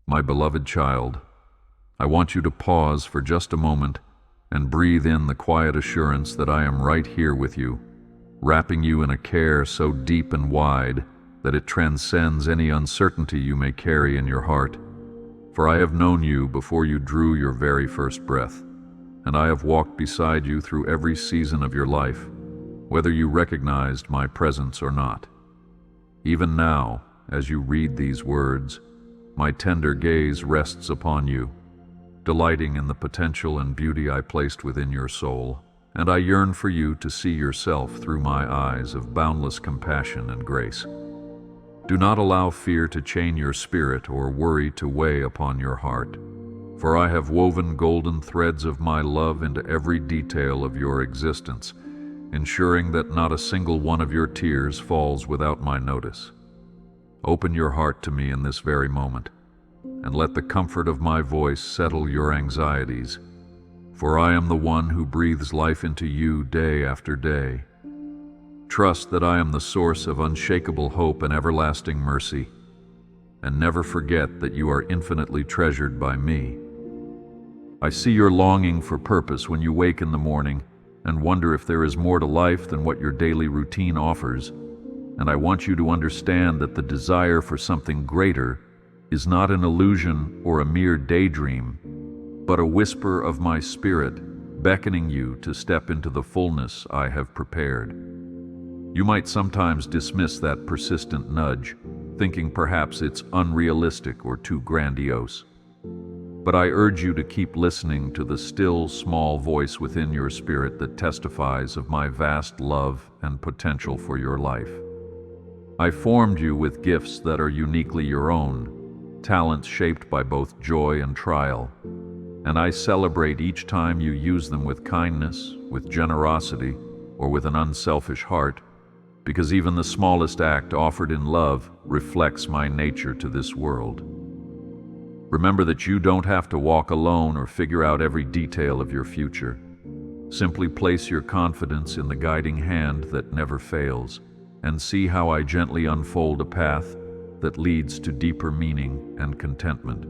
My beloved child, I want you to pause for just a moment and breathe in the quiet assurance that I am right here with you, wrapping you in a care so deep and wide that it transcends any uncertainty you may carry in your heart. For I have known you before you drew your very first breath, and I have walked beside you through every season of your life, whether you recognized my presence or not. Even now, as you read these words, my tender gaze rests upon you, delighting in the potential and beauty I placed within your soul, and I yearn for you to see yourself through my eyes of boundless compassion and grace. Do not allow fear to chain your spirit or worry to weigh upon your heart, for I have woven golden threads of my love into every detail of your existence, ensuring that not a single one of your tears falls without my notice. Open your heart to me in this very moment, and let the comfort of my voice settle your anxieties, for I am the one who breathes life into you day after day. Trust that I am the source of unshakable hope and everlasting mercy, and never forget that you are infinitely treasured by me. I see your longing for purpose when you wake in the morning and wonder if there is more to life than what your daily routine offers, and I want you to understand that the desire for something greater is not an illusion or a mere daydream, but a whisper of my spirit beckoning you to step into the fullness I have prepared. You might sometimes dismiss that persistent nudge, thinking perhaps it's unrealistic or too grandiose. But I urge you to keep listening to the still, small voice within your spirit that testifies of my vast love and potential for your life. I formed you with gifts that are uniquely your own, talents shaped by both joy and trial, and I celebrate each time you use them with kindness, with generosity, or with an unselfish heart, because even the smallest act offered in love reflects my nature to this world. Remember that you don't have to walk alone or figure out every detail of your future. Simply place your confidence in the guiding hand that never fails, and see how I gently unfold a path that leads to deeper meaning and contentment.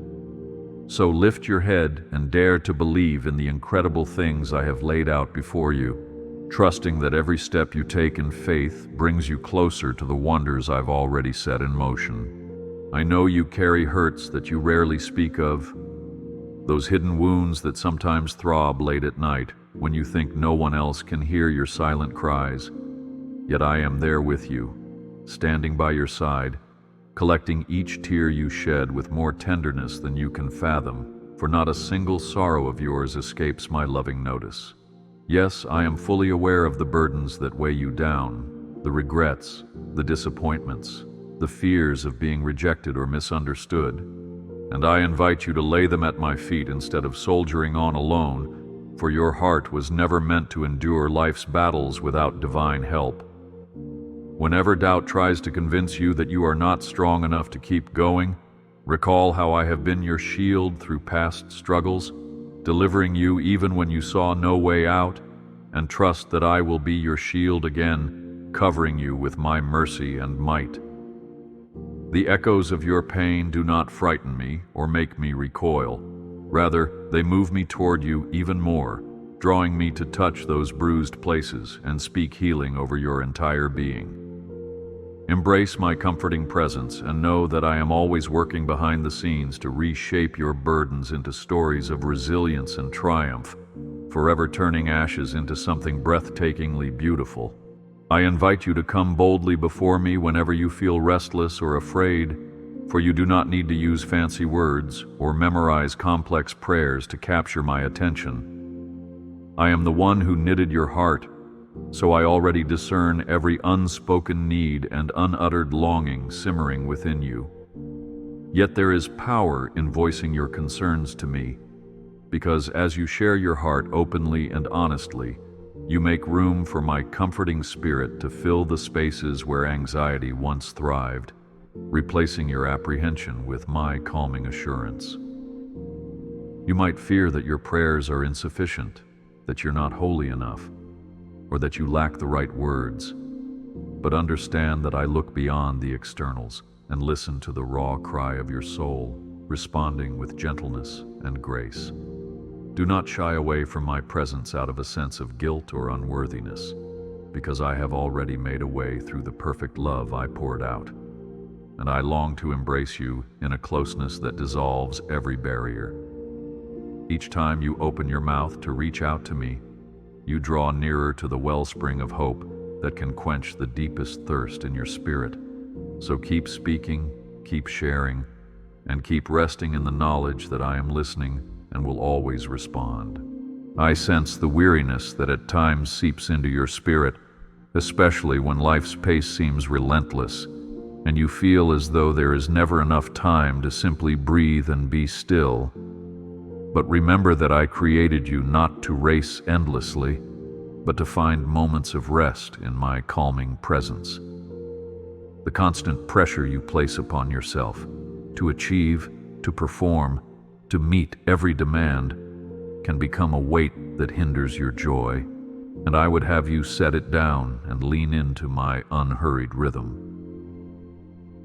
So lift your head and dare to believe in the incredible things I have laid out before you, trusting that every step you take in faith brings you closer to the wonders I've already set in motion. I know you carry hurts that you rarely speak of, those hidden wounds that sometimes throb late at night when you think no one else can hear your silent cries. Yet I am there with you, standing by your side, collecting each tear you shed with more tenderness than you can fathom, for not a single sorrow of yours escapes my loving notice. Yes, I am fully aware of the burdens that weigh you down, the regrets, the disappointments, the fears of being rejected or misunderstood, and I invite you to lay them at my feet instead of soldiering on alone, for your heart was never meant to endure life's battles without divine help. Whenever doubt tries to convince you that you are not strong enough to keep going, recall how I have been your shield through past struggles, delivering you even when you saw no way out, and trust that I will be your shield again, covering you with my mercy and might. The echoes of your pain do not frighten me or make me recoil. Rather, they move me toward you even more, drawing me to touch those bruised places and speak healing over your entire being. Embrace my comforting presence and know that I am always working behind the scenes to reshape your burdens into stories of resilience and triumph, forever turning ashes into something breathtakingly beautiful. I invite you to come boldly before me whenever you feel restless or afraid, for you do not need to use fancy words or memorize complex prayers to capture my attention. I am the one who knitted your heart, so I already discern every unspoken need and unuttered longing simmering within you. Yet there is power in voicing your concerns to me, because as you share your heart openly and honestly, you make room for my comforting spirit to fill the spaces where anxiety once thrived, replacing your apprehension with my calming assurance. You might fear that your prayers are insufficient, that you're not holy enough, or that you lack the right words, but understand that I look beyond the externals and listen to the raw cry of your soul. responding with gentleness and grace. Do not shy away from my presence out of a sense of guilt or unworthiness, because I have already made a way through the perfect love I poured out, and I long to embrace you in a closeness that dissolves every barrier. Each time you open your mouth to reach out to me, you draw nearer to the wellspring of hope that can quench the deepest thirst in your spirit. So keep speaking, keep sharing, and keep resting in the knowledge that I am listening and will always respond. I sense the weariness that at times seeps into your spirit, especially when life's pace seems relentless, and you feel as though there is never enough time to simply breathe and be still. But remember that I created you not to race endlessly, but to find moments of rest in my calming presence. The constant pressure you place upon yourself to achieve, to perform, to meet every demand can become a weight that hinders your joy, and I would have you set it down and lean into my unhurried rhythm.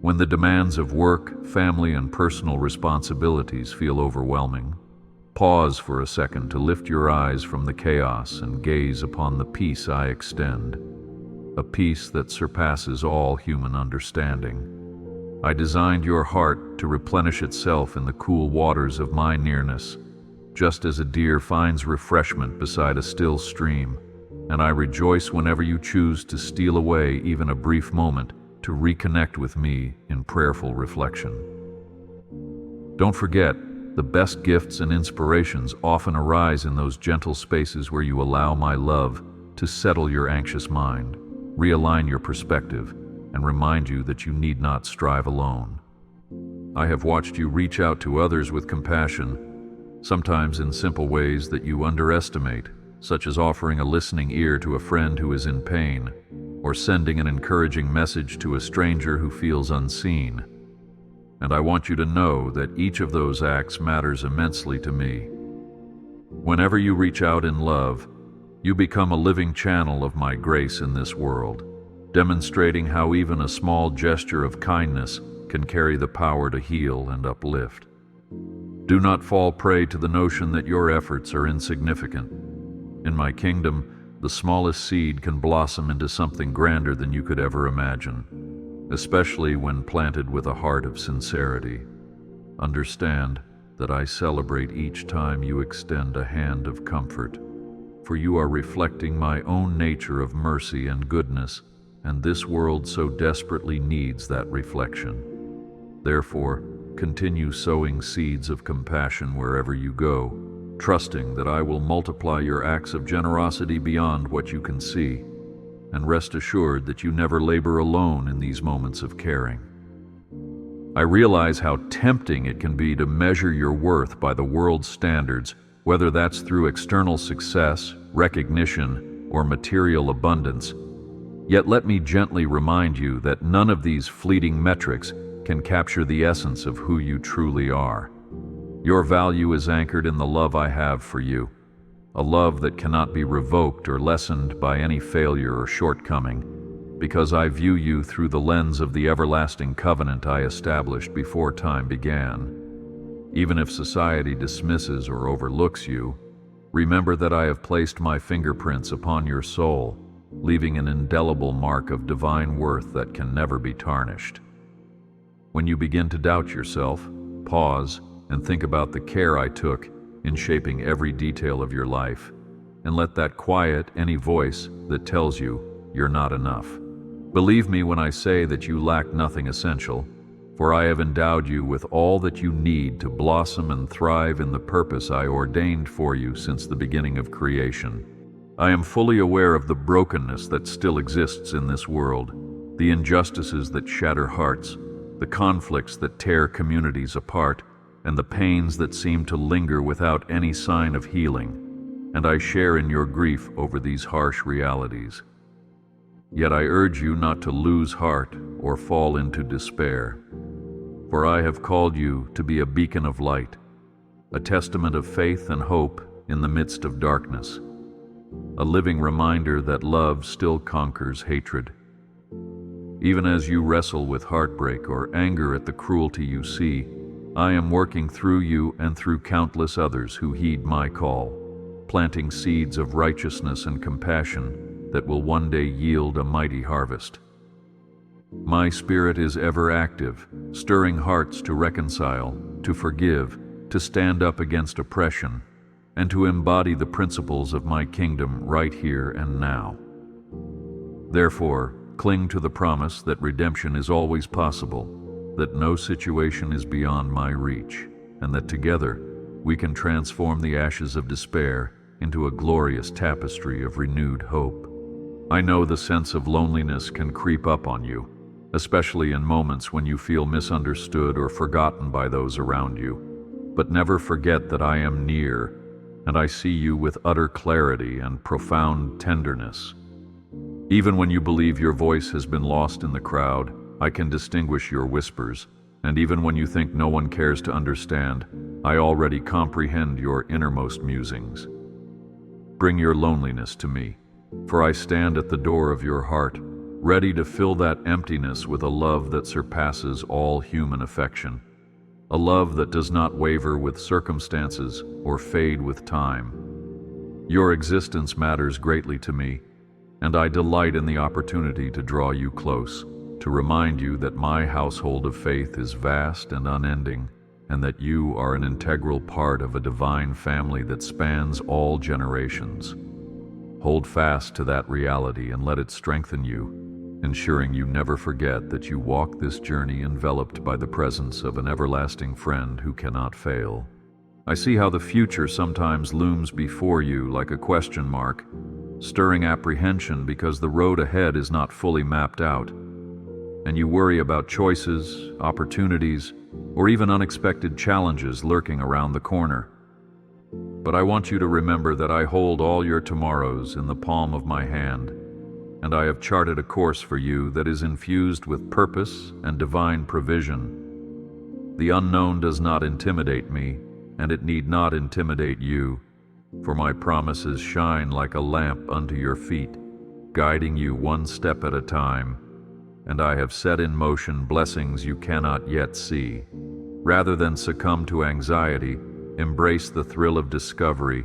When the demands of work, family, and personal responsibilities feel overwhelming, pause for a second to lift your eyes from the chaos and gaze upon the peace I extend, a peace that surpasses all human understanding. I designed your heart to replenish itself in the cool waters of my nearness, just as a deer finds refreshment beside a still stream, and I rejoice whenever you choose to steal away even a brief moment to reconnect with me in prayerful reflection. Don't forget, the best gifts and inspirations often arise in those gentle spaces where you allow my love to settle your anxious mind, realign your perspective, and remind you that you need not strive alone. I have watched you reach out to others with compassion, sometimes in simple ways that you underestimate, such as offering a listening ear to a friend who is in pain, or sending an encouraging message to a stranger who feels unseen. And I want you to know that each of those acts matters immensely to me. Whenever you reach out in love, you become a living channel of my grace in this world, demonstrating how even a small gesture of kindness can carry the power to heal and uplift. Do not fall prey to the notion that your efforts are insignificant. In my kingdom, the smallest seed can blossom into something grander than you could ever imagine, especially when planted with a heart of sincerity. Understand that I celebrate each time you extend a hand of comfort, for you are reflecting my own nature of mercy and goodness, and this world so desperately needs that reflection. Therefore, continue sowing seeds of compassion wherever you go, trusting that I will multiply your acts of generosity beyond what you can see, and rest assured that you never labor alone in these moments of caring. I realize how tempting it can be to measure your worth by the world's standards, whether that's through external success, recognition, or material abundance. Yet let me gently remind you that none of these fleeting metrics can capture the essence of who you truly are. Your value is anchored in the love I have for you, a love that cannot be revoked or lessened by any failure or shortcoming, because I view you through the lens of the everlasting covenant I established before time began. Even if society dismisses or overlooks you, remember that I have placed my fingerprints upon your soul, leaving an indelible mark of divine worth that can never be tarnished. When you begin to doubt yourself, pause and think about the care I took in shaping every detail of your life, and let that quiet any voice that tells you you're not enough. Believe me when I say that you lack nothing essential, for I have endowed you with all that you need to blossom and thrive in the purpose I ordained for you since the beginning of creation. I am fully aware of the brokenness that still exists in this world, the injustices that shatter hearts, the conflicts that tear communities apart, and the pains that seem to linger without any sign of healing, and I share in your grief over these harsh realities. Yet I urge you not to lose heart or fall into despair, for I have called you to be a beacon of light, a testament of faith and hope in the midst of darkness, a living reminder that love still conquers hatred. Even as you wrestle with heartbreak or anger at the cruelty you see, I am working through you and through countless others who heed my call, planting seeds of righteousness and compassion that will one day yield a mighty harvest. My spirit is ever active, stirring hearts to reconcile, to forgive, to stand up against oppression, and to embody the principles of my kingdom right here and now. Therefore, cling to the promise that redemption is always possible, that no situation is beyond my reach, and that together we can transform the ashes of despair into a glorious tapestry of renewed hope. I know the sense of loneliness can creep up on you, especially in moments when you feel misunderstood or forgotten by those around you. But never forget that I am near, and I see you with utter clarity and profound tenderness. Even when you believe your voice has been lost in the crowd, I can distinguish your whispers, and even when you think no one cares to understand, I already comprehend your innermost musings. Bring your loneliness to me, for I stand at the door of your heart, ready to fill that emptiness with a love that surpasses all human affection, a love that does not waver with circumstances or fade with time. Your existence matters greatly to me, and I delight in the opportunity to draw you close, to remind you that my household of faith is vast and unending, and that you are an integral part of a divine family that spans all generations. Hold fast to that reality and let it strengthen you, ensuring you never forget that you walk this journey enveloped by the presence of an everlasting friend who cannot fail. I see how the future sometimes looms before you like a question mark, stirring apprehension because the road ahead is not fully mapped out, and you worry about choices, opportunities, or even unexpected challenges lurking around the corner. But I want you to remember that I hold all your tomorrows in the palm of my hand, and I have charted a course for you that is infused with purpose and divine provision. The unknown does not intimidate me, and it need not intimidate you, for my promises shine like a lamp unto your feet, guiding you one step at a time, and I have set in motion blessings you cannot yet see. Rather than succumb to anxiety, embrace the thrill of discovery,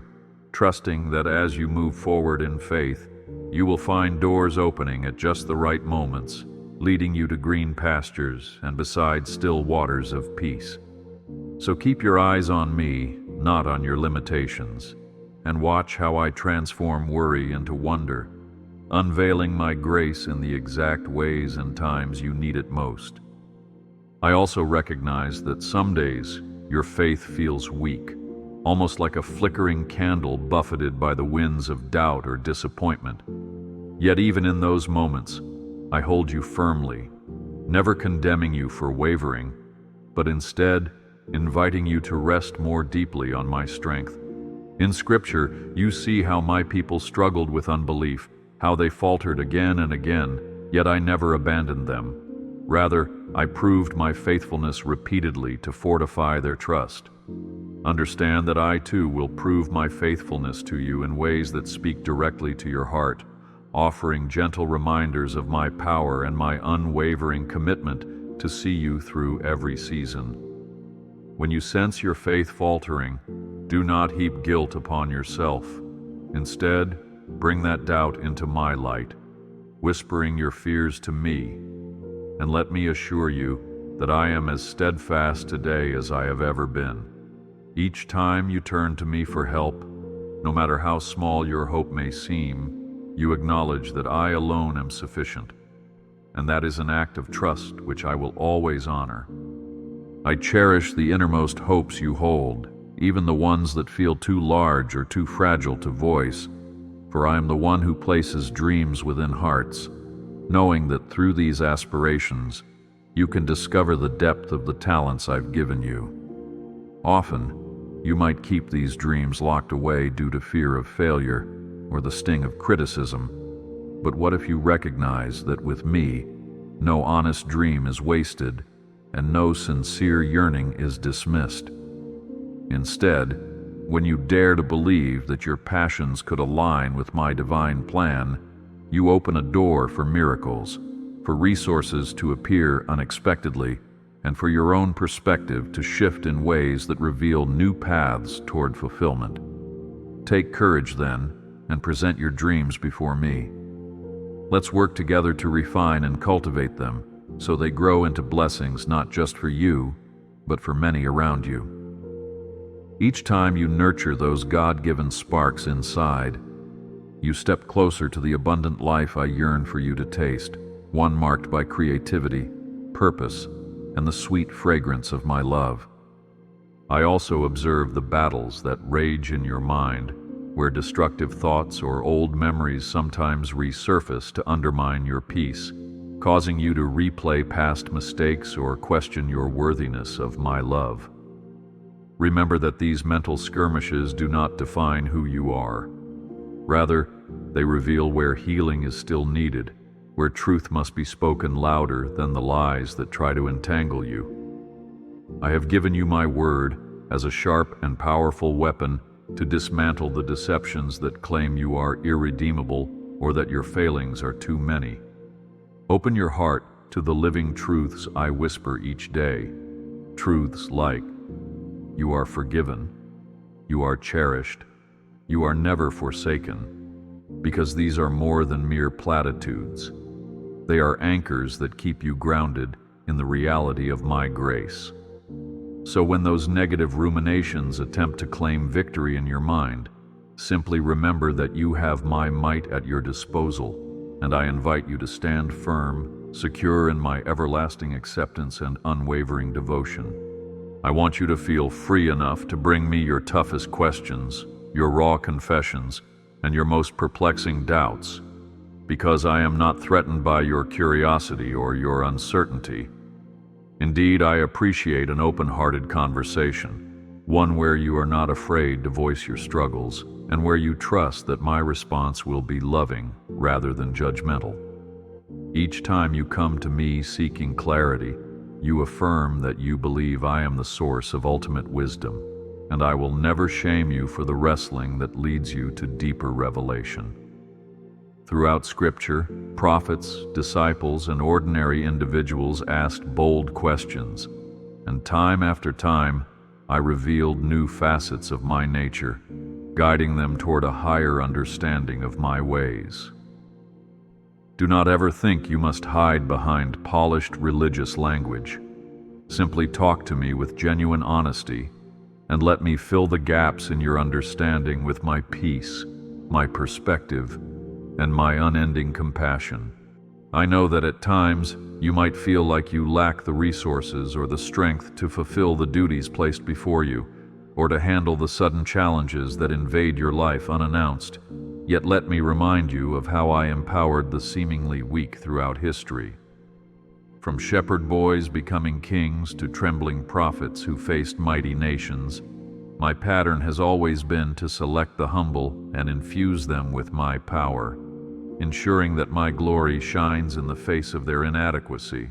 trusting that as you move forward in faith, you will find doors opening at just the right moments, leading you to green pastures and beside still waters of peace. So keep your eyes on me, not on your limitations, and watch how I transform worry into wonder, unveiling my grace in the exact ways and times you need it most. I also recognize that some days your faith feels weak, almost like a flickering candle buffeted by the winds of doubt or disappointment. Yet even in those moments, I hold you firmly, never condemning you for wavering, but instead inviting you to rest more deeply on my strength. In Scripture, you see how my people struggled with unbelief, how they faltered again and again, yet I never abandoned them. Rather, I proved my faithfulness repeatedly to fortify their trust. Understand that I too will prove my faithfulness to you in ways that speak directly to your heart, offering gentle reminders of my power and my unwavering commitment to see you through every season. When you sense your faith faltering, do not heap guilt upon yourself. Instead, bring that doubt into my light, whispering your fears to me, and let me assure you that I am as steadfast today as I have ever been. Each time you turn to me for help, no matter how small your hope may seem, you acknowledge that I alone am sufficient, and that is an act of trust which I will always honor. I cherish the innermost hopes you hold, even the ones that feel too large or too fragile to voice, for I am the one who places dreams within hearts, knowing that through these aspirations, you can discover the depth of the talents I've given you. Often, you might keep these dreams locked away due to fear of failure or the sting of criticism, but what if you recognize that with me, no honest dream is wasted and no sincere yearning is dismissed? Instead, when you dare to believe that your passions could align with my divine plan, you open a door for miracles, for resources to appear unexpectedly, and for your own perspective to shift in ways that reveal new paths toward fulfillment. Take courage, then, and present your dreams before me. Let's work together to refine and cultivate them so they grow into blessings not just for you, but for many around you. Each time you nurture those God-given sparks inside, you step closer to the abundant life I yearn for you to taste, one marked by creativity, purpose, and the sweet fragrance of my love. I also observe the battles that rage in your mind, where destructive thoughts or old memories sometimes resurface to undermine your peace, causing you to replay past mistakes or question your worthiness of my love. Remember that these mental skirmishes do not define who you are. Rather, they reveal where healing is still needed, where truth must be spoken louder than the lies that try to entangle you. I have given you my word as a sharp and powerful weapon to dismantle the deceptions that claim you are irredeemable or that your failings are too many. Open your heart to the living truths I whisper each day. Truths like, you are forgiven, you are cherished, you are never forsaken, because these are more than mere platitudes. They are anchors that keep you grounded in the reality of my grace. So when those negative ruminations attempt to claim victory in your mind, simply remember that you have my might at your disposal, and I invite you to stand firm, secure in my everlasting acceptance and unwavering devotion. I want you to feel free enough to bring me your toughest questions, your raw confessions, and your most perplexing doubts, because I am not threatened by your curiosity or your uncertainty. Indeed, I appreciate an open-hearted conversation, one where you are not afraid to voice your struggles, and where you trust that my response will be loving rather than judgmental. Each time you come to me seeking clarity, you affirm that you believe I am the source of ultimate wisdom, and I will never shame you for the wrestling that leads you to deeper revelation. Throughout Scripture, prophets, disciples, and ordinary individuals asked bold questions, and time after time, I revealed new facets of my nature, guiding them toward a higher understanding of my ways. Do not ever think you must hide behind polished religious language. Simply talk to me with genuine honesty, and let me fill the gaps in your understanding with my peace, my perspective, and my unending compassion. I know that at times you might feel like you lack the resources or the strength to fulfill the duties placed before you, or to handle the sudden challenges that invade your life unannounced. Yet let me remind you of how I empowered the seemingly weak throughout history. From shepherd boys becoming kings to trembling prophets who faced mighty nations, my pattern has always been to select the humble and infuse them with my power, ensuring that my glory shines in the face of their inadequacy.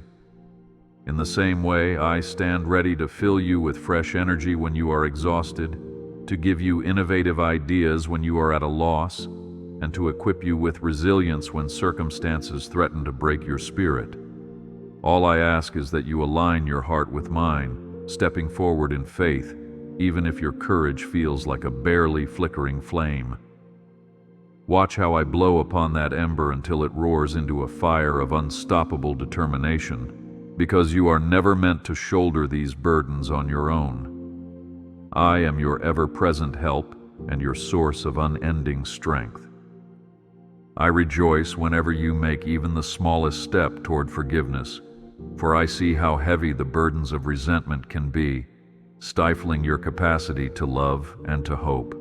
In the same way, I stand ready to fill you with fresh energy when you are exhausted, to give you innovative ideas when you are at a loss, and to equip you with resilience when circumstances threaten to break your spirit. All I ask is that you align your heart with mine, stepping forward in faith, even if your courage feels like a barely flickering flame. Watch how I blow upon that ember until it roars into a fire of unstoppable determination, because you are never meant to shoulder these burdens on your own. I am your ever-present help and your source of unending strength. I rejoice whenever you make even the smallest step toward forgiveness, for I see how heavy the burdens of resentment can be, stifling your capacity to love and to hope.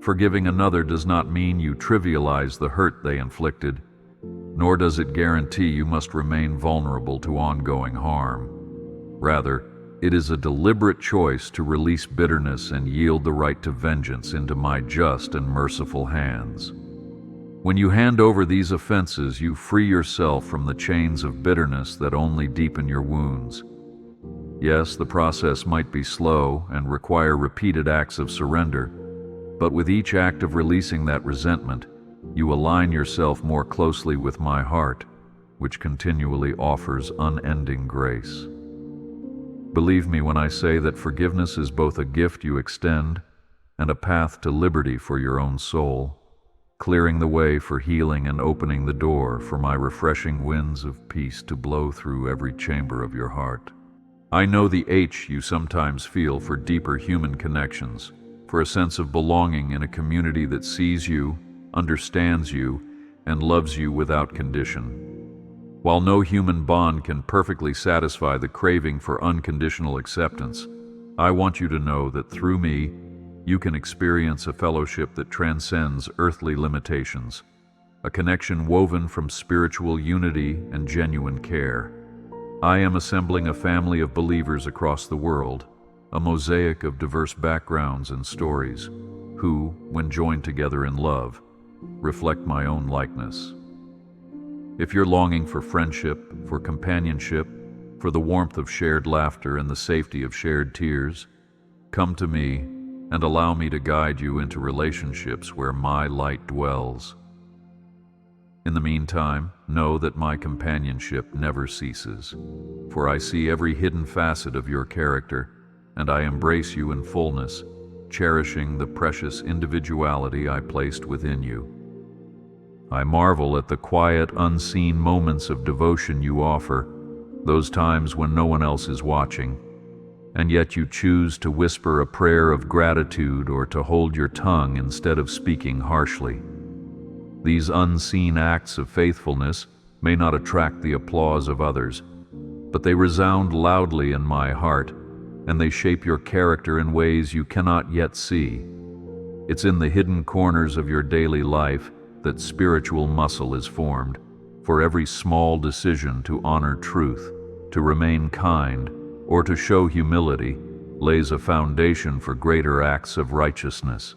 Forgiving another does not mean you trivialize the hurt they inflicted, nor does it guarantee you must remain vulnerable to ongoing harm. Rather, it is a deliberate choice to release bitterness and yield the right to vengeance into my just and merciful hands. When you hand over these offenses, you free yourself from the chains of bitterness that only deepen your wounds. Yes, the process might be slow and require repeated acts of surrender, but with each act of releasing that resentment, you align yourself more closely with my heart, which continually offers unending grace. Believe me when I say that forgiveness is both a gift you extend and a path to liberty for your own soul, clearing the way for healing and opening the door for my refreshing winds of peace to blow through every chamber of your heart. I know the ache you sometimes feel for deeper human connections, for a sense of belonging in a community that sees you, understands you, and loves you without condition. While no human bond can perfectly satisfy the craving for unconditional acceptance, I want you to know that through me, you can experience a fellowship that transcends earthly limitations, a connection woven from spiritual unity and genuine care. I am assembling a family of believers across the world, a mosaic of diverse backgrounds and stories, who, when joined together in love, reflect my own likeness. If you're longing for friendship, for companionship, for the warmth of shared laughter and the safety of shared tears, come to me and allow me to guide you into relationships where my light dwells. In the meantime, know that my companionship never ceases, for I see every hidden facet of your character, and I embrace you in fullness, cherishing the precious individuality I placed within you. I marvel at the quiet, unseen moments of devotion you offer, those times when no one else is watching, and yet you choose to whisper a prayer of gratitude or to hold your tongue instead of speaking harshly. These unseen acts of faithfulness may not attract the applause of others, but they resound loudly in my heart, and they shape your character in ways you cannot yet see. It's in the hidden corners of your daily life that spiritual muscle is formed, for every small decision to honor truth, to remain kind, or to show humility lays a foundation for greater acts of righteousness.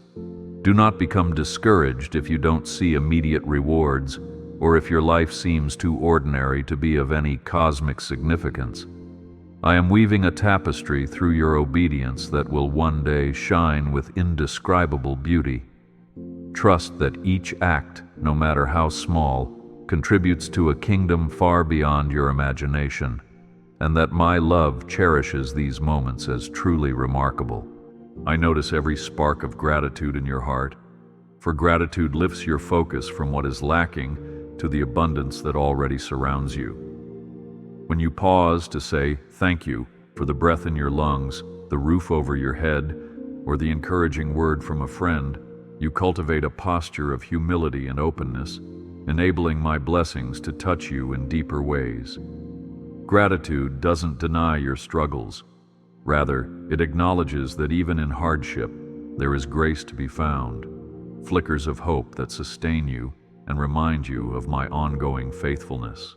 Do not become discouraged if you don't see immediate rewards, or if your life seems too ordinary to be of any cosmic significance. I am weaving a tapestry through your obedience that will one day shine with indescribable beauty. Trust that each act, no matter how small, contributes to a kingdom far beyond your imagination, and that my love cherishes these moments as truly remarkable. I notice every spark of gratitude in your heart, for gratitude lifts your focus from what is lacking to the abundance that already surrounds you. When you pause to say thank you for the breath in your lungs, the roof over your head, or the encouraging word from a friend, you cultivate a posture of humility and openness, enabling my blessings to touch you in deeper ways. Gratitude doesn't deny your struggles. Rather, it acknowledges that even in hardship, there is grace to be found, flickers of hope that sustain you and remind you of my ongoing faithfulness.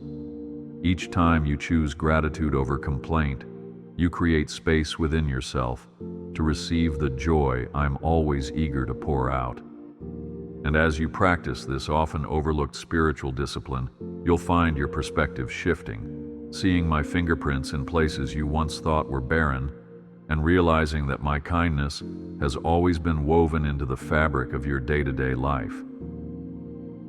Each time you choose gratitude over complaint, you create space within yourself to receive the joy I'm always eager to pour out. And as you practice this often overlooked spiritual discipline, you'll find your perspective shifting, seeing my fingerprints in places you once thought were barren, and realizing that my kindness has always been woven into the fabric of your day-to-day life.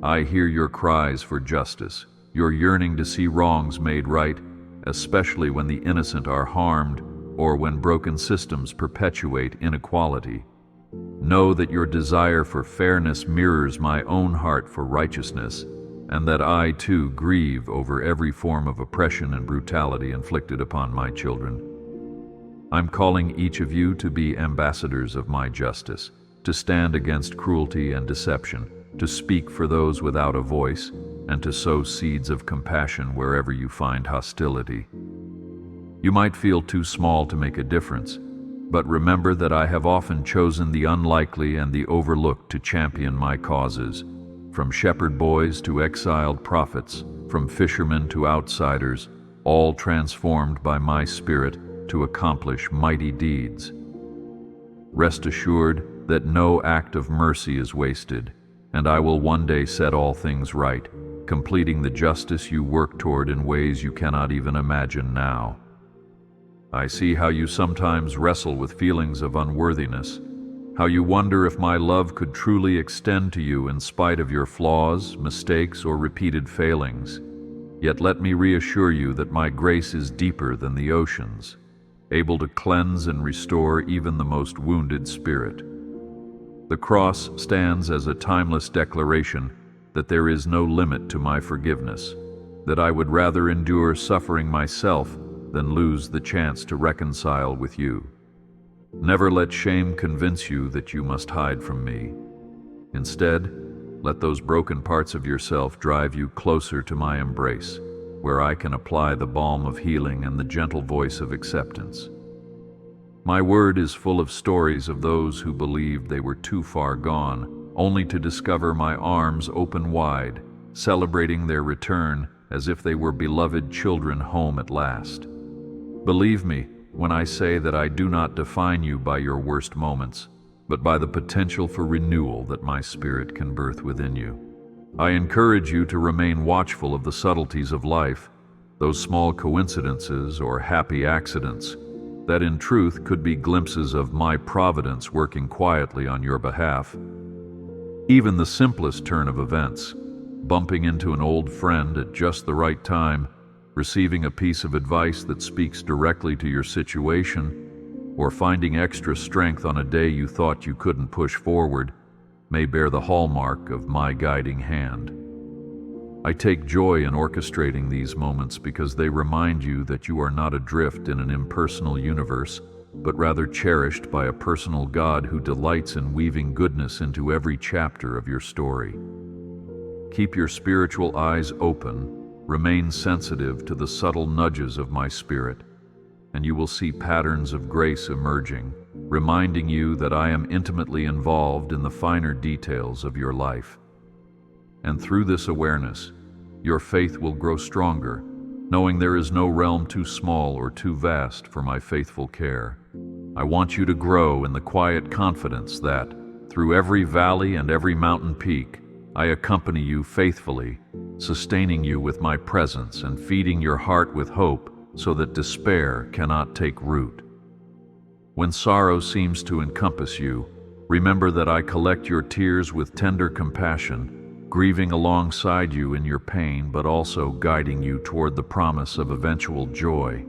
I hear your cries for justice, your yearning to see wrongs made right, especially when the innocent are harmed or when broken systems perpetuate inequality. Know that your desire for fairness mirrors my own heart for righteousness, and that I too grieve over every form of oppression and brutality inflicted upon my children. I'm calling each of you to be ambassadors of my justice, to stand against cruelty and deception, to speak for those without a voice, and to sow seeds of compassion wherever you find hostility. You might feel too small to make a difference, but remember that I have often chosen the unlikely and the overlooked to champion my causes, from shepherd boys to exiled prophets, from fishermen to outsiders, all transformed by my spirit to accomplish mighty deeds. Rest assured that no act of mercy is wasted, and I will one day set all things right, completing the justice you work toward in ways you cannot even imagine now. I see how you sometimes wrestle with feelings of unworthiness, how you wonder if my love could truly extend to you in spite of your flaws, mistakes, or repeated failings. Yet let me reassure you that my grace is deeper than the oceans. able to cleanse and restore even the most wounded spirit. The cross stands as a timeless declaration that there is no limit to my forgiveness, that I would rather endure suffering myself than lose the chance to reconcile with you. Never let shame convince you that you must hide from me. Instead, let those broken parts of yourself drive you closer to my embrace, where I can apply the balm of healing and the gentle voice of acceptance. My word is full of stories of those who believed they were too far gone, only to discover my arms open wide, celebrating their return as if they were beloved children home at last. Believe me when I say that I do not define you by your worst moments, but by the potential for renewal that my spirit can birth within you. I encourage you to remain watchful of the subtleties of life, those small coincidences or happy accidents that in truth could be glimpses of my providence working quietly on your behalf. Even the simplest turn of events, bumping into an old friend at just the right time, receiving a piece of advice that speaks directly to your situation, or finding extra strength on a day you thought you couldn't push forward, may bear the hallmark of my guiding hand. I take joy in orchestrating these moments because they remind you that you are not adrift in an impersonal universe, but rather cherished by a personal God who delights in weaving goodness into every chapter of your story. Keep your spiritual eyes open, remain sensitive to the subtle nudges of my spirit, and you will see patterns of grace emerging, reminding you that I am intimately involved in the finer details of your life. And through this awareness, your faith will grow stronger, knowing there is no realm too small or too vast for my faithful care. I want you to grow in the quiet confidence that, through every valley and every mountain peak, I accompany you faithfully, sustaining you with my presence and feeding your heart with hope so that despair cannot take root. When sorrow seems to encompass you, remember that I collect your tears with tender compassion, grieving alongside you in your pain but also guiding you toward the promise of eventual joy.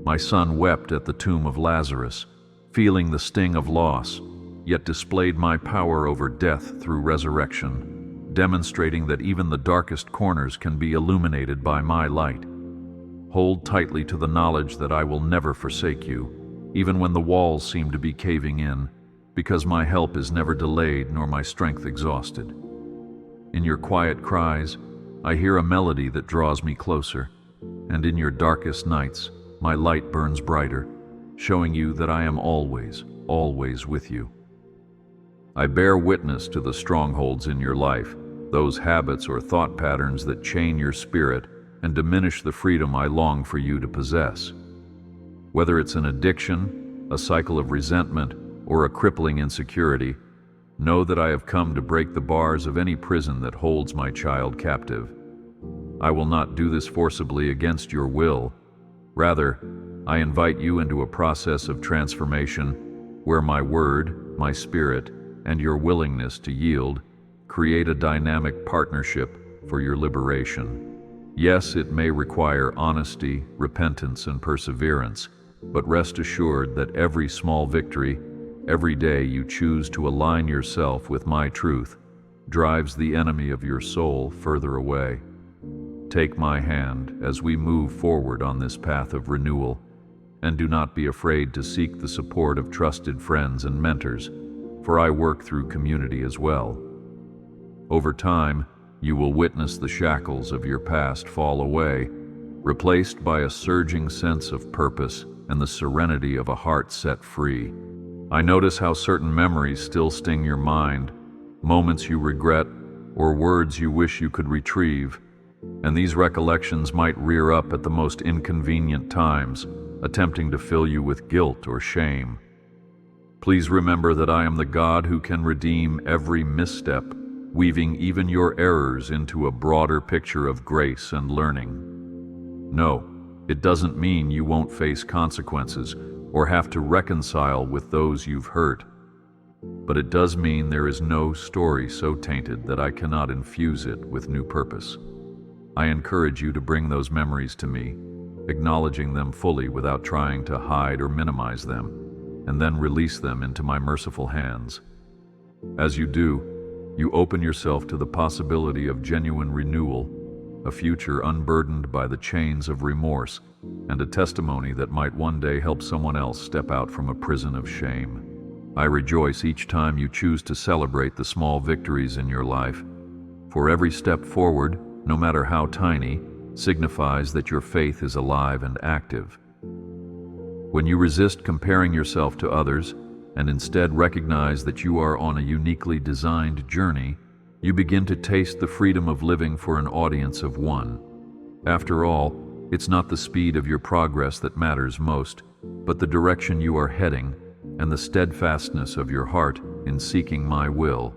My son wept at the tomb of Lazarus, feeling the sting of loss, yet displayed my power over death through resurrection, demonstrating that even the darkest corners can be illuminated by my light. Hold tightly to the knowledge that I will never forsake you, even when the walls seem to be caving in, because my help is never delayed nor my strength exhausted. In your quiet cries, I hear a melody that draws me closer, and in your darkest nights, my light burns brighter, showing you that I am always, always with you. I bear witness to the strongholds in your life, those habits or thought patterns that chain your spirit and diminish the freedom I long for you to possess. Whether it's an addiction, a cycle of resentment, or a crippling insecurity, know that I have come to break the bars of any prison that holds my child captive. I will not do this forcibly against your will. Rather, I invite you into a process of transformation where my word, my spirit, and your willingness to yield create a dynamic partnership for your liberation. Yes, it may require honesty, repentance, and perseverance, but rest assured that every small victory, every day you choose to align yourself with my truth, drives the enemy of your soul further away. Take my hand as we move forward on this path of renewal, and do not be afraid to seek the support of trusted friends and mentors, for I work through community as well. Over time, you will witness the shackles of your past fall away, replaced by a surging sense of purpose and the serenity of a heart set free. I notice how certain memories still sting your mind, moments you regret, or words you wish you could retrieve, and these recollections might rear up at the most inconvenient times, attempting to fill you with guilt or shame. Please remember that I am the God who can redeem every misstep, weaving even your errors into a broader picture of grace and learning. No, it doesn't mean you won't face consequences or have to reconcile with those you've hurt, but it does mean there is no story so tainted that I cannot infuse it with new purpose. I encourage you to bring those memories to me, acknowledging them fully without trying to hide or minimize them, and then release them into my merciful hands. As you do, you open yourself to the possibility of genuine renewal, a future unburdened by the chains of remorse, and a testimony that might one day help someone else step out from a prison of shame. I rejoice each time you choose to celebrate the small victories in your life, for every step forward, no matter how tiny, signifies that your faith is alive and active. When you resist comparing yourself to others and instead recognize that you are on a uniquely designed journey, you begin to taste the freedom of living for an audience of one. After all, it's not the speed of your progress that matters most, but the direction you are heading and the steadfastness of your heart in seeking my will.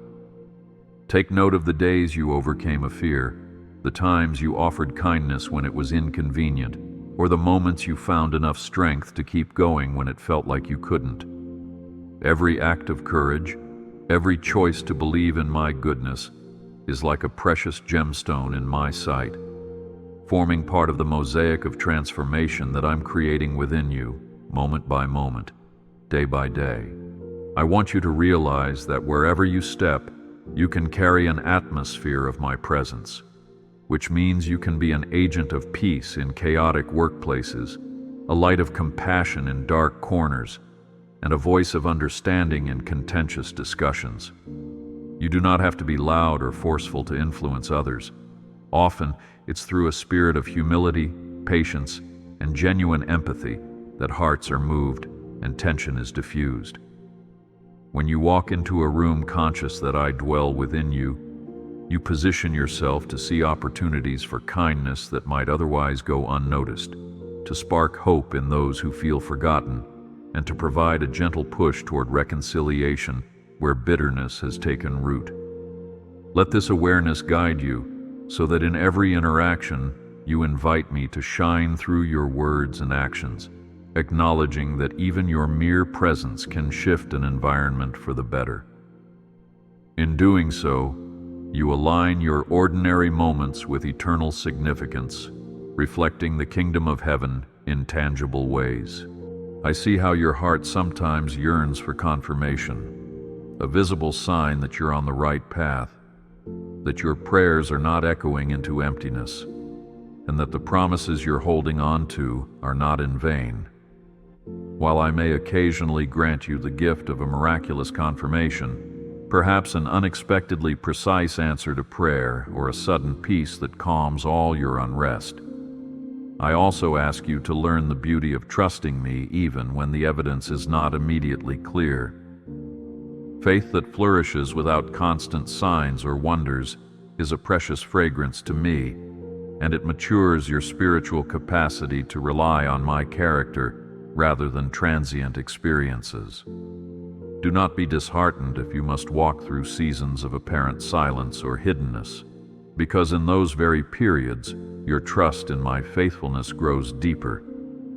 Take note of the days you overcame a fear, the times you offered kindness when it was inconvenient, or the moments you found enough strength to keep going when it felt like you couldn't. Every act of courage, every choice to believe in my goodness, is like a precious gemstone in my sight, forming part of the mosaic of transformation that I'm creating within you, moment by moment, day by day. I want you to realize that wherever you step, you can carry an atmosphere of my presence, which means you can be an agent of peace in chaotic workplaces, a light of compassion in dark corners, and a voice of understanding in contentious discussions. You do not have to be loud or forceful to influence others. Often, it's through a spirit of humility, patience, and genuine empathy that hearts are moved and tension is diffused. When you walk into a room conscious that I dwell within you, you position yourself to see opportunities for kindness that might otherwise go unnoticed, to spark hope in those who feel forgotten, and to provide a gentle push toward reconciliation where bitterness has taken root. Let this awareness guide you, so that in every interaction you invite me to shine through your words and actions, acknowledging that even your mere presence can shift an environment for the better. In doing so, you align your ordinary moments with eternal significance, reflecting the kingdom of heaven in tangible ways. I see how your heart sometimes yearns for confirmation, a visible sign that you're on the right path, that your prayers are not echoing into emptiness, and that the promises you're holding on to are not in vain. While I may occasionally grant you the gift of a miraculous confirmation, perhaps an unexpectedly precise answer to prayer or a sudden peace that calms all your unrest, I also ask you to learn the beauty of trusting me even when the evidence is not immediately clear. Faith that flourishes without constant signs or wonders is a precious fragrance to me, and it matures your spiritual capacity to rely on my character rather than transient experiences. Do not be disheartened if you must walk through seasons of apparent silence or hiddenness, because in those very periods, your trust in my faithfulness grows deeper,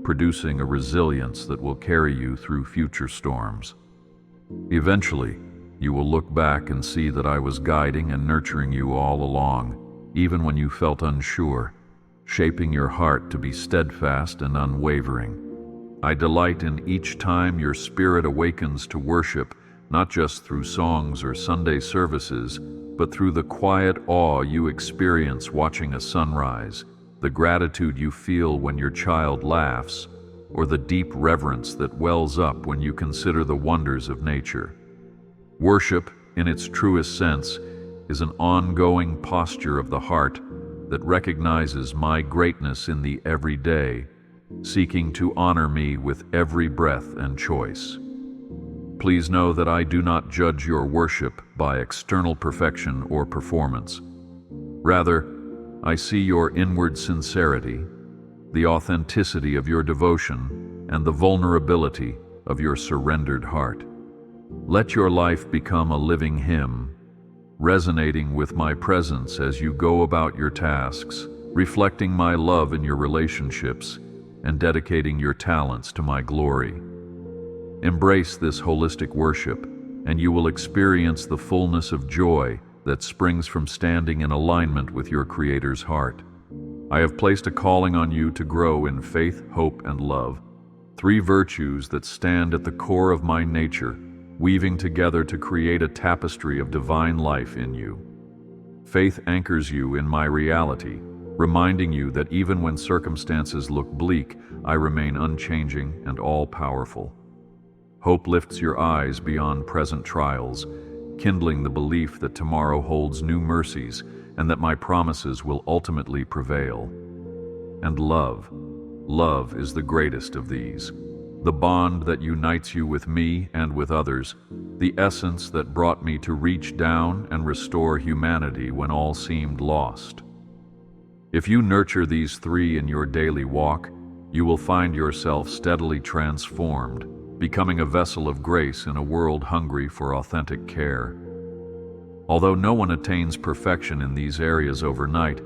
producing a resilience that will carry you through future storms. Eventually, you will look back and see that I was guiding and nurturing you all along, even when you felt unsure, shaping your heart to be steadfast and unwavering. I delight in each time your spirit awakens to worship, not just through songs or Sunday services, but through the quiet awe you experience watching a sunrise, the gratitude you feel when your child laughs, or the deep reverence that wells up when you consider the wonders of nature. Worship, in its truest sense, is an ongoing posture of the heart that recognizes my greatness in the everyday, seeking to honor me with every breath and choice. Please know that I do not judge your worship by external perfection or performance. Rather, I see your inward sincerity, the authenticity of your devotion, and the vulnerability of your surrendered heart. Let your life become a living hymn, resonating with my presence as you go about your tasks, reflecting my love in your relationships, and dedicating your talents to my glory. Embrace this holistic worship, and you will experience the fullness of joy that springs from standing in alignment with your Creator's heart. I have placed a calling on you to grow in faith, hope, and love, three virtues that stand at the core of my nature, weaving together to create a tapestry of divine life in you. Faith anchors you in my reality, reminding you that even when circumstances look bleak, I remain unchanging and all-powerful. Hope lifts your eyes beyond present trials, kindling the belief that tomorrow holds new mercies and that my promises will ultimately prevail. And love is the greatest of these, the bond that unites you with me and with others, the essence that brought me to reach down and restore humanity when all seemed lost. If you nurture these three in your daily walk, you will find yourself steadily transformed, becoming a vessel of grace in a world hungry for authentic care. Although no one attains perfection in these areas overnight,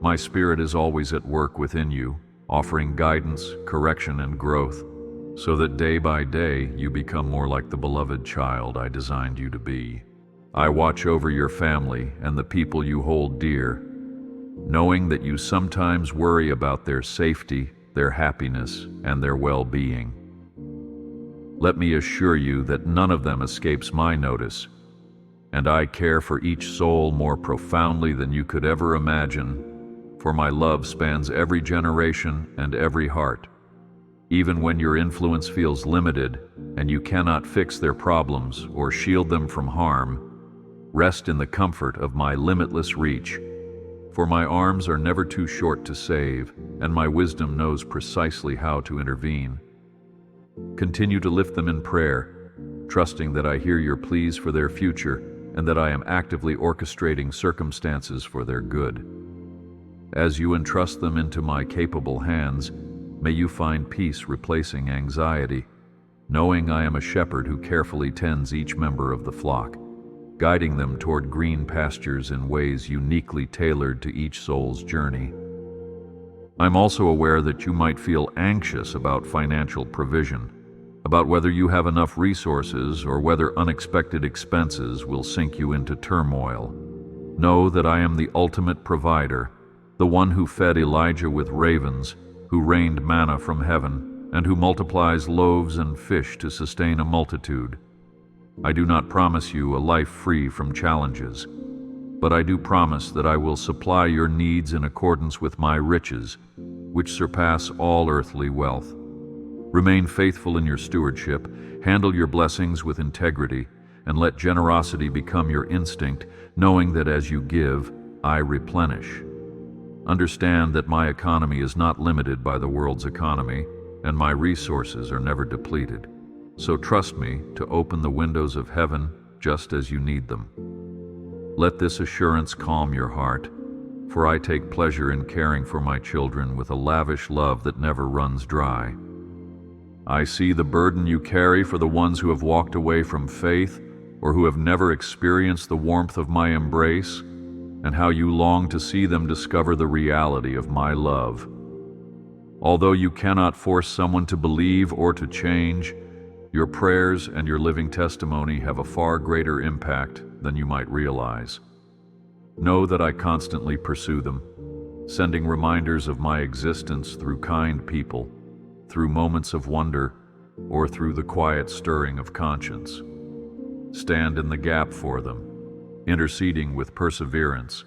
my Spirit is always at work within you, offering guidance, correction, and growth, so that day by day you become more like the beloved child I designed you to be. I watch over your family and the people you hold dear, knowing that you sometimes worry about their safety, their happiness, and their well-being. Let me assure you that none of them escapes my notice, and I care for each soul more profoundly than you could ever imagine, for my love spans every generation and every heart. Even when your influence feels limited and you cannot fix their problems or shield them from harm, rest in the comfort of my limitless reach, for my arms are never too short to save, and my wisdom knows precisely how to intervene. Continue to lift them in prayer, trusting that I hear your pleas for their future and that I am actively orchestrating circumstances for their good. As you entrust them into my capable hands, may you find peace replacing anxiety, knowing I am a shepherd who carefully tends each member of the flock, guiding them toward green pastures in ways uniquely tailored to each soul's journey. I'm also aware that you might feel anxious about financial provision, about whether you have enough resources or whether unexpected expenses will sink you into turmoil. Know that I am the ultimate provider, the one who fed Elijah with ravens, who rained manna from heaven, and who multiplies loaves and fish to sustain a multitude. I do not promise you a life free from challenges, but I do promise that I will supply your needs in accordance with my riches, which surpass all earthly wealth. Remain faithful in your stewardship, handle your blessings with integrity, and let generosity become your instinct, knowing that as you give, I replenish. Understand that my economy is not limited by the world's economy, and my resources are never depleted. So trust me to open the windows of heaven just as you need them. Let this assurance calm your heart, for I take pleasure in caring for my children with a lavish love that never runs dry. I see the burden you carry for the ones who have walked away from faith or who have never experienced the warmth of my embrace, and how you long to see them discover the reality of my love. Although you cannot force someone to believe or to change, your prayers and your living testimony have a far greater impact than you might realize. Know that I constantly pursue them, sending reminders of my existence through kind people, through moments of wonder, or through the quiet stirring of conscience. Stand in the gap for them, interceding with perseverance,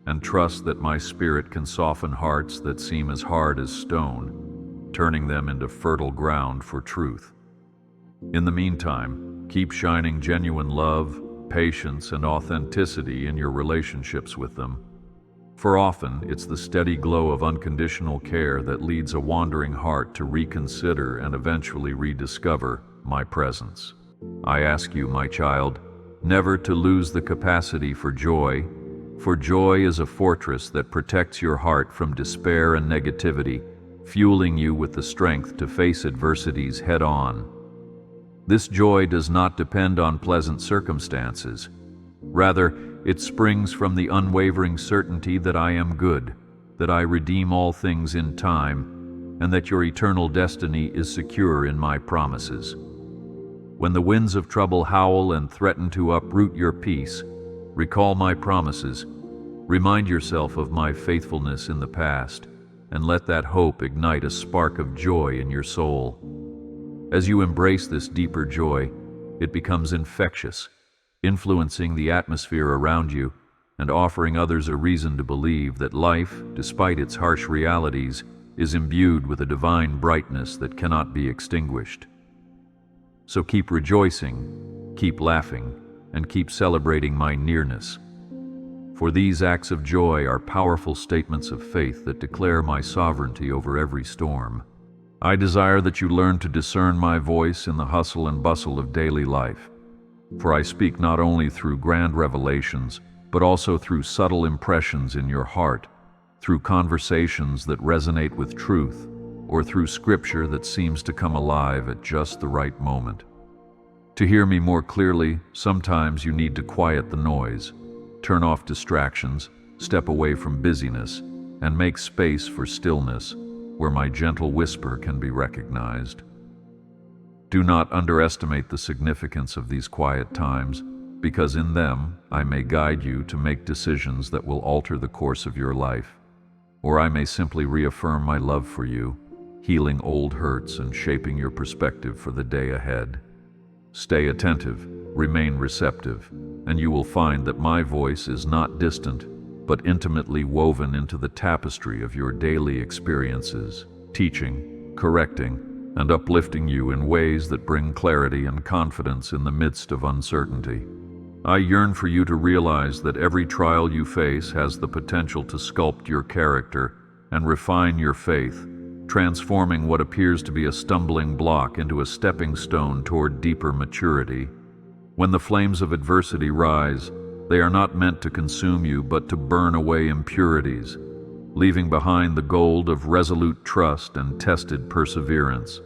and trust that my Spirit can soften hearts that seem as hard as stone, turning them into fertile ground for truth. In the meantime, keep shining genuine love, patience, and authenticity in your relationships with them, for often it's the steady glow of unconditional care that leads a wandering heart to reconsider and eventually rediscover my presence. I ask you, my child, never to lose the capacity for joy is a fortress that protects your heart from despair and negativity, fueling you with the strength to face adversities head-on. This joy does not depend on pleasant circumstances. Rather, it springs from the unwavering certainty that I am good, that I redeem all things in time, and that your eternal destiny is secure in my promises. When the winds of trouble howl and threaten to uproot your peace, recall my promises. Remind yourself of my faithfulness in the past, and let that hope ignite a spark of joy in your soul. As you embrace this deeper joy, it becomes infectious, influencing the atmosphere around you and offering others a reason to believe that life, despite its harsh realities, is imbued with a divine brightness that cannot be extinguished. So keep rejoicing, keep laughing, and keep celebrating my nearness. For these acts of joy are powerful statements of faith that declare my sovereignty over every storm. I desire that you learn to discern my voice in the hustle and bustle of daily life, for I speak not only through grand revelations, but also through subtle impressions in your heart, through conversations that resonate with truth, or through scripture that seems to come alive at just the right moment. To hear me more clearly, sometimes you need to quiet the noise, turn off distractions, step away from busyness, and make space for stillness, where my gentle whisper can be recognized. Do not underestimate the significance of these quiet times, because in them I may guide you to make decisions that will alter the course of your life, or I may simply reaffirm my love for you, healing old hurts and shaping your perspective for the day ahead. Stay attentive, remain receptive, and you will find that my voice is not distant, but intimately woven into the tapestry of your daily experiences, teaching, correcting, and uplifting you in ways that bring clarity and confidence in the midst of uncertainty. I yearn for you to realize that every trial you face has the potential to sculpt your character and refine your faith, transforming what appears to be a stumbling block into a stepping stone toward deeper maturity. When the flames of adversity rise, they are not meant to consume you but to burn away impurities, leaving behind the gold of resolute trust and tested perseverance.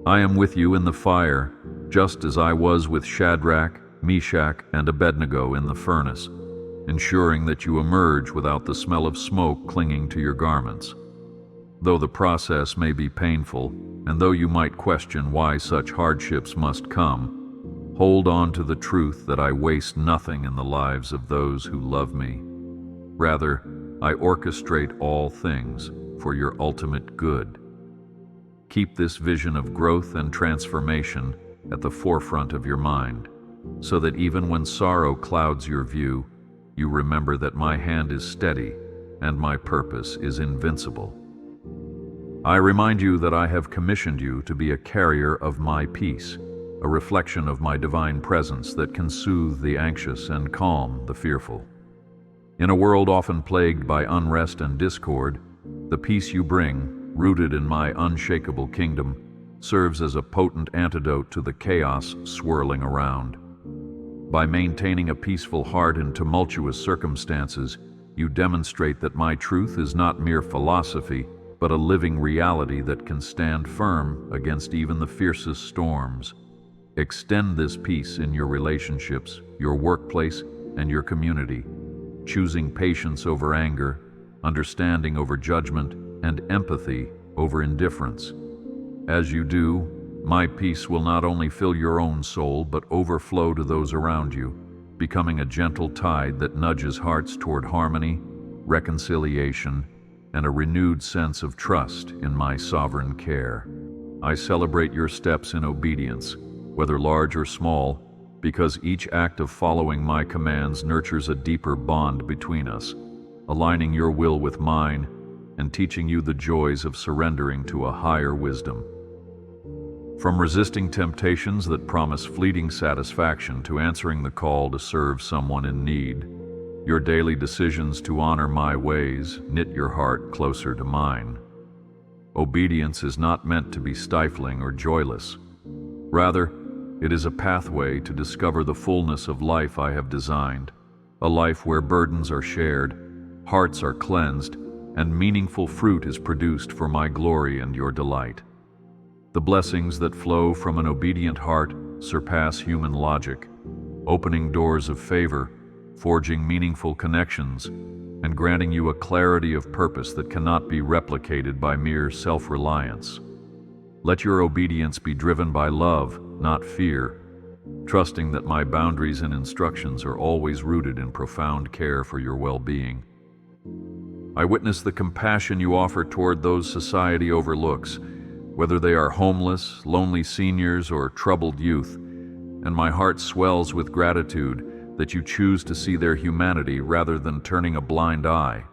I am with you in the fire, just as I was with Shadrach, Meshach, and Abednego in the furnace, ensuring that you emerge without the smell of smoke clinging to your garments. Though the process may be painful, and though you might question why such hardships must come, hold on to the truth that I waste nothing in the lives of those who love me. Rather, I orchestrate all things for your ultimate good. Keep this vision of growth and transformation at the forefront of your mind, so that even when sorrow clouds your view, you remember that my hand is steady and my purpose is invincible. I remind you that I have commissioned you to be a carrier of my peace, a reflection of my divine presence that can soothe the anxious and calm the fearful. In a world often plagued by unrest and discord, the peace you bring, rooted in my unshakable kingdom, serves as a potent antidote to the chaos swirling around. By maintaining a peaceful heart in tumultuous circumstances, you demonstrate that my truth is not mere philosophy, but a living reality that can stand firm against even the fiercest storms. Extend this peace in your relationships, your workplace, and your community, choosing patience over anger, understanding over judgment, and empathy over indifference. As you do, my peace will not only fill your own soul, but overflow to those around you, becoming a gentle tide that nudges hearts toward harmony, reconciliation, and a renewed sense of trust in my sovereign care. I celebrate your steps in obedience, whether large or small, because each act of following my commands nurtures a deeper bond between us, aligning your will with mine and teaching you the joys of surrendering to a higher wisdom. From resisting temptations that promise fleeting satisfaction to answering the call to serve someone in need, your daily decisions to honor my ways knit your heart closer to mine. Obedience is not meant to be stifling or joyless. Rather, it is a pathway to discover the fullness of life I have designed, a life where burdens are shared, hearts are cleansed, and meaningful fruit is produced for my glory and your delight. The blessings that flow from an obedient heart surpass human logic, opening doors of favor, forging meaningful connections, and granting you a clarity of purpose that cannot be replicated by mere self-reliance. Let your obedience be driven by love, not fear, trusting that my boundaries and instructions are always rooted in profound care for your well-being. I witness the compassion you offer toward those society overlooks, whether they are homeless, lonely seniors, or troubled youth, and my heart swells with gratitude that you choose to see their humanity rather than turning a blind eye.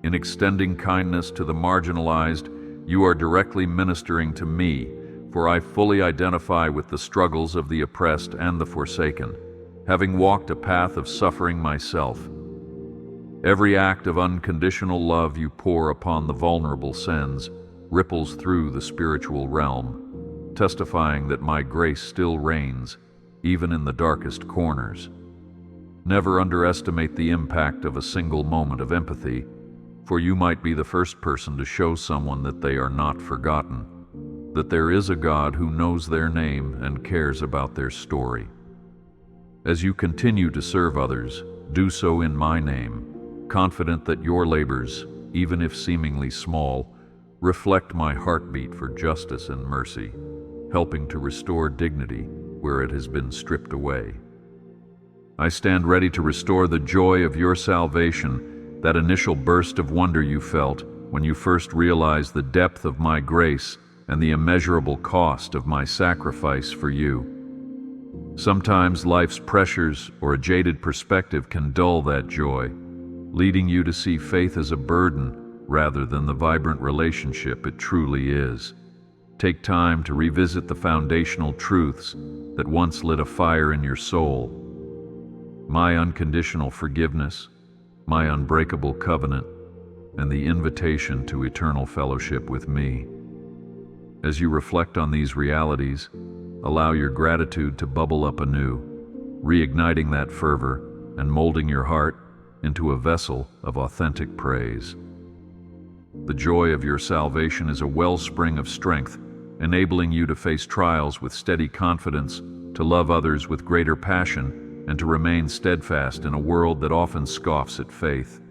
In extending kindness to the marginalized, you are directly ministering to me, for I fully identify with the struggles of the oppressed and the forsaken, having walked a path of suffering myself. Every act of unconditional love you pour upon the vulnerable sends ripples through the spiritual realm, testifying that my grace still reigns, even in the darkest corners. Never underestimate the impact of a single moment of empathy, for you might be the first person to show someone that they are not forgotten, that there is a God who knows their name and cares about their story. As you continue to serve others, do so in my name, confident that your labors, even if seemingly small, reflect my heartbeat for justice and mercy, helping to restore dignity where it has been stripped away. I stand ready to restore the joy of your salvation, that initial burst of wonder you felt when you first realized the depth of my grace and the immeasurable cost of my sacrifice for you. Sometimes life's pressures or a jaded perspective can dull that joy, leading you to see faith as a burden rather than the vibrant relationship it truly is. Take time to revisit the foundational truths that once lit a fire in your soul. My unconditional forgiveness, my unbreakable covenant, and the invitation to eternal fellowship with me. As you reflect on these realities, allow your gratitude to bubble up anew, reigniting that fervor and molding your heart into a vessel of authentic praise. The joy of your salvation is a wellspring of strength, enabling you to face trials with steady confidence, to love others with greater passion, and to remain steadfast in a world that often scoffs at faith.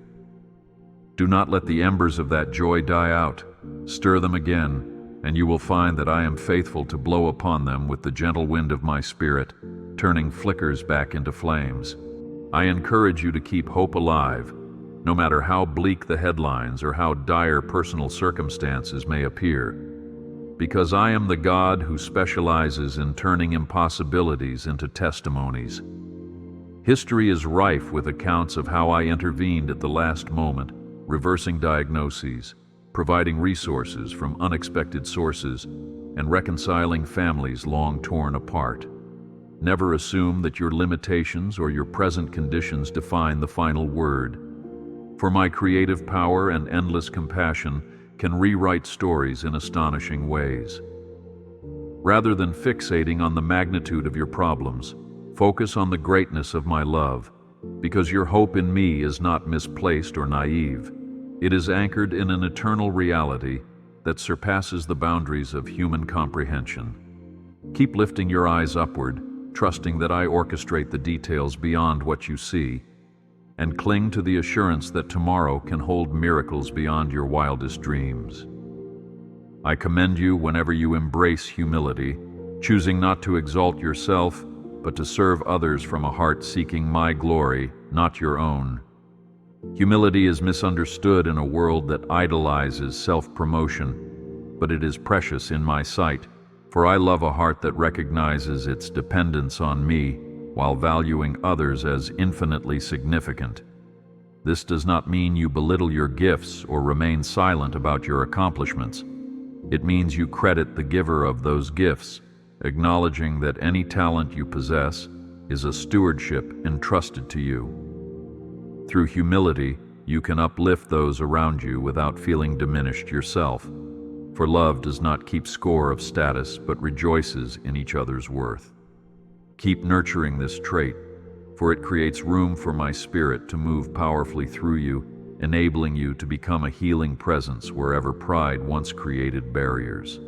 Do not let the embers of that joy die out. Stir them again, and you will find that I am faithful to blow upon them with the gentle wind of my spirit, turning flickers back into flames. I encourage you to keep hope alive, no matter how bleak the headlines or how dire personal circumstances may appear, because I am the God who specializes in turning impossibilities into testimonies. History is rife with accounts of how I intervened at the last moment, reversing diagnoses, providing resources from unexpected sources, and reconciling families long torn apart. Never assume that your limitations or your present conditions define the final word, for my creative power and endless compassion can rewrite stories in astonishing ways. Rather than fixating on the magnitude of your problems, focus on the greatness of my love, because your hope in me is not misplaced or naive. It is anchored in an eternal reality that surpasses the boundaries of human comprehension. Keep lifting your eyes upward, trusting that I orchestrate the details beyond what you see, and cling to the assurance that tomorrow can hold miracles beyond your wildest dreams. I commend you whenever you embrace humility, choosing not to exalt yourself, but to serve others from a heart seeking my glory, not your own. Humility is misunderstood in a world that idolizes self-promotion, but it is precious in my sight, for I love a heart that recognizes its dependence on me while valuing others as infinitely significant. This does not mean you belittle your gifts or remain silent about your accomplishments. It means you credit the giver of those gifts, acknowledging that any talent you possess is a stewardship entrusted to you. Through humility, you can uplift those around you without feeling diminished yourself. For love does not keep score of status, but rejoices in each other's worth. Keep nurturing this trait, for it creates room for my spirit to move powerfully through you, enabling you to become a healing presence wherever pride once created barriers.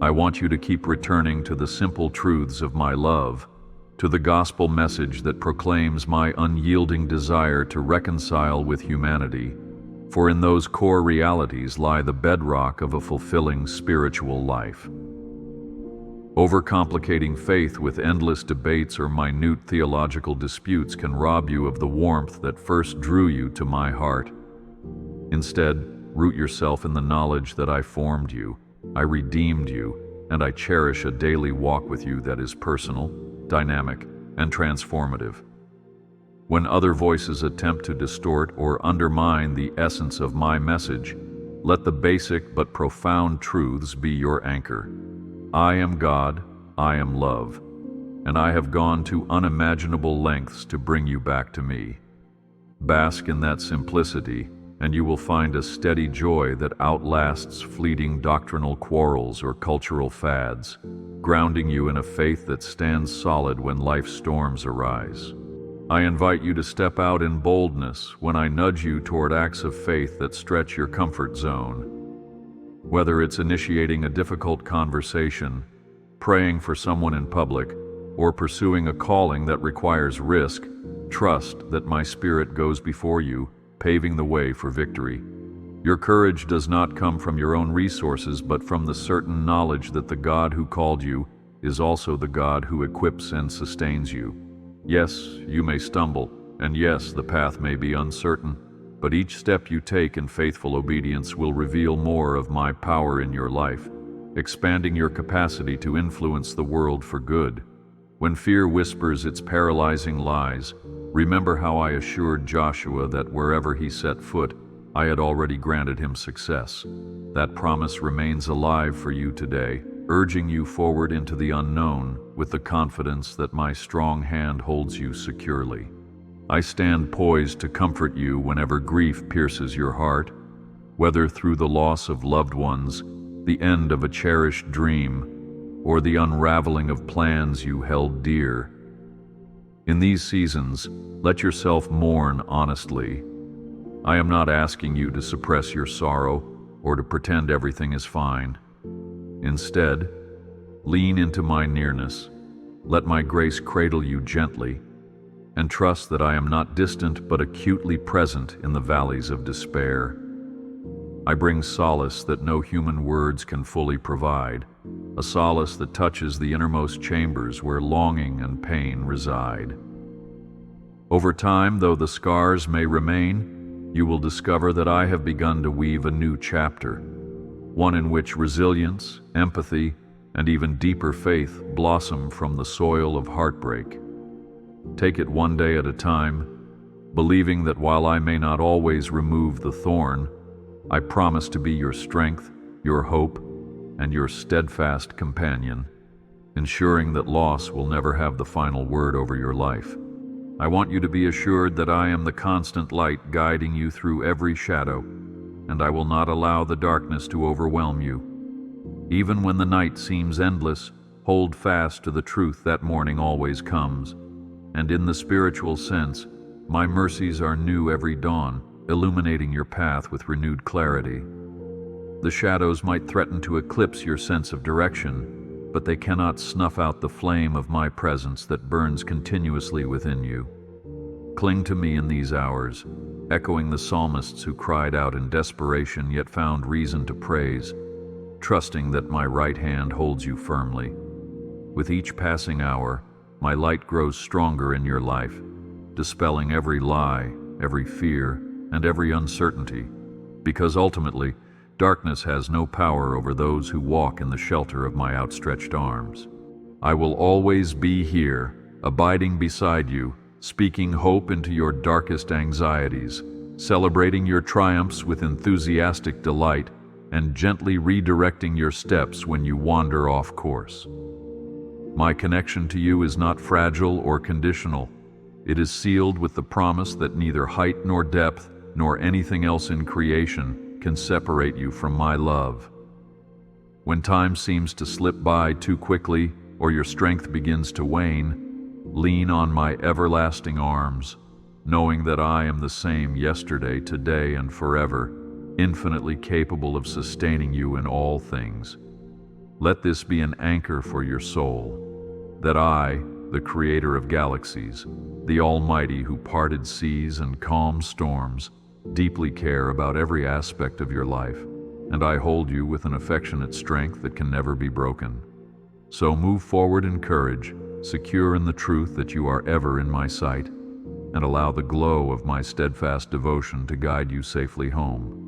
I want you to keep returning to the simple truths of my love, to the gospel message that proclaims my unyielding desire to reconcile with humanity, for in those core realities lie the bedrock of a fulfilling spiritual life. Overcomplicating faith with endless debates or minute theological disputes can rob you of the warmth that first drew you to my heart. Instead, root yourself in the knowledge that I formed you, I redeemed you, and I cherish a daily walk with you that is personal, dynamic, and transformative. When other voices attempt to distort or undermine the essence of my message, let the basic but profound truths be your anchor. I am God, I am love, and I have gone to unimaginable lengths to bring you back to me. Bask in that simplicity, and you will find a steady joy that outlasts fleeting doctrinal quarrels or cultural fads, grounding you in a faith that stands solid when life's storms arise. I invite you to step out in boldness when I nudge you toward acts of faith that stretch your comfort zone. Whether it's initiating a difficult conversation, praying for someone in public, or pursuing a calling that requires risk, trust that my Spirit goes before you, paving the way for victory. Your courage does not come from your own resources, but from the certain knowledge that the God who called you is also the God who equips and sustains you. Yes, you may stumble, and yes, the path may be uncertain, but each step you take in faithful obedience will reveal more of my power in your life, expanding your capacity to influence the world for good. When fear whispers its paralyzing lies, remember how I assured Joshua that wherever he set foot, I had already granted him success. That promise remains alive for you today, urging you forward into the unknown with the confidence that my strong hand holds you securely. I stand poised to comfort you whenever grief pierces your heart, whether through the loss of loved ones, the end of a cherished dream, or the unraveling of plans you held dear. In these seasons, let yourself mourn honestly. I am not asking you to suppress your sorrow or to pretend everything is fine. Instead, lean into my nearness, let my grace cradle you gently, and trust that I am not distant but acutely present in the valleys of despair. I bring solace that no human words can fully provide, a solace that touches the innermost chambers where longing and pain reside. Over time, though the scars may remain, you will discover that I have begun to weave a new chapter, one in which resilience, empathy, and even deeper faith blossom from the soil of heartbreak. Take it one day at a time, believing that while I may not always remove the thorn, I promise to be your strength, your hope, and your steadfast companion, ensuring that loss will never have the final word over your life. I want you to be assured that I am the constant light guiding you through every shadow, and I will not allow the darkness to overwhelm you. Even when the night seems endless, hold fast to the truth that morning always comes. And in the spiritual sense, my mercies are new every dawn, illuminating your path with renewed clarity. The shadows might threaten to eclipse your sense of direction, but they cannot snuff out the flame of my presence that burns continuously within you. Cling to me in these hours, echoing the psalmists who cried out in desperation yet found reason to praise, trusting that my right hand holds you firmly. With each passing hour, my light grows stronger in your life, dispelling every lie, every fear, and every uncertainty, because ultimately, darkness has no power over those who walk in the shelter of my outstretched arms. I will always be here, abiding beside you, speaking hope into your darkest anxieties, celebrating your triumphs with enthusiastic delight, and gently redirecting your steps when you wander off course. My connection to you is not fragile or conditional. It is sealed with the promise that neither height nor depth, nor anything else in creation can separate you from my love. When time seems to slip by too quickly or your strength begins to wane, lean on my everlasting arms, knowing that I am the same yesterday, today, and forever, infinitely capable of sustaining you in all things. Let this be an anchor for your soul, that I, the creator of galaxies, the Almighty who parted seas and calmed storms, deeply care about every aspect of your life, and I hold you with an affectionate strength that can never be broken. So move forward in courage, secure in the truth that you are ever in my sight, and allow the glow of my steadfast devotion to guide you safely home.